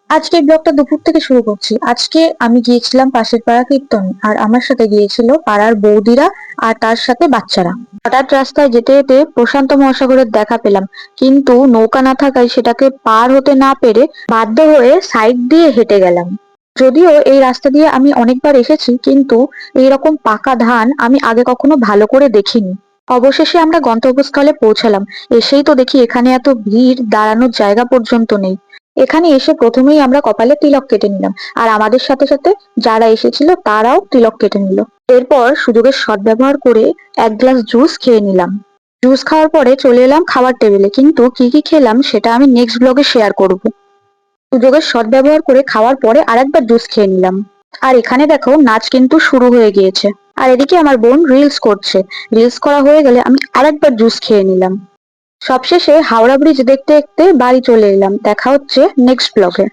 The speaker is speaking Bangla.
আজকের ব্লগটা দুপুর থেকে শুরু করছি। আজকে আমি গিয়েছিলাম পাশের পাড়া কীর্তনে, আর আমার সাথে গিয়েছিল পাড়ার বৌদিরা আর তার সাথে বাচ্চারা। হঠাৎ রাস্তায় যেতে যেতে প্রশান্ত মহাসাগরের দেখা পেলাম, কিন্তু নৌকা না থাকায় সেটাকে পার হতে না পেরে বাধ্য হয়ে সাইড দিয়ে হেঁটে গেলাম। যদিও এই রাস্তা দিয়ে আমি অনেকবার এসেছি, কিন্তু এইরকম পাকা ধান আমি আগে কখনো ভালো করে দেখিনি। অবশেষে আমরা গন্তব্যস্থলে পৌঁছালাম। এসেই তো দেখি এখানে এত ভিড়, দাঁড়ানোর জায়গা পর্যন্ত নেই। এখানে এসে প্রথমেই আমরা কপালে তিলক কেটে নিলাম, আর আমাদের সাথে সাথে যারা এসেছিল তারাও তিলক কেটে নিল। এরপর সুযোগের সদ্ব্যবহার করে এক গ্লাস জুস খেয়ে নিলাম। জুস খাওয়ার পরে চলে এলাম খাবার টেবিলে, কিন্তু কি কি খেলাম সেটা আমি নেক্সট ব্লগে শেয়ার করব। সুযোগের সদ্ব্যবহার করে খাওয়ার পরে আরেকবার জুস খেয়ে নিলাম। আর এখানে দেখো নাচ কিন্তু শুরু হয়ে গিয়েছে। আর এদিকে আমার বোন রিলস করছে। রিলস করা হয়ে গেলে আমি আরেকবার জুস খেয়ে নিলাম। সবশেষে হাওড়া ব্রিজ দেখতে দেখতে বাড়ি চলে এলাম। দেখা হচ্ছে নেক্সট ব্লগে।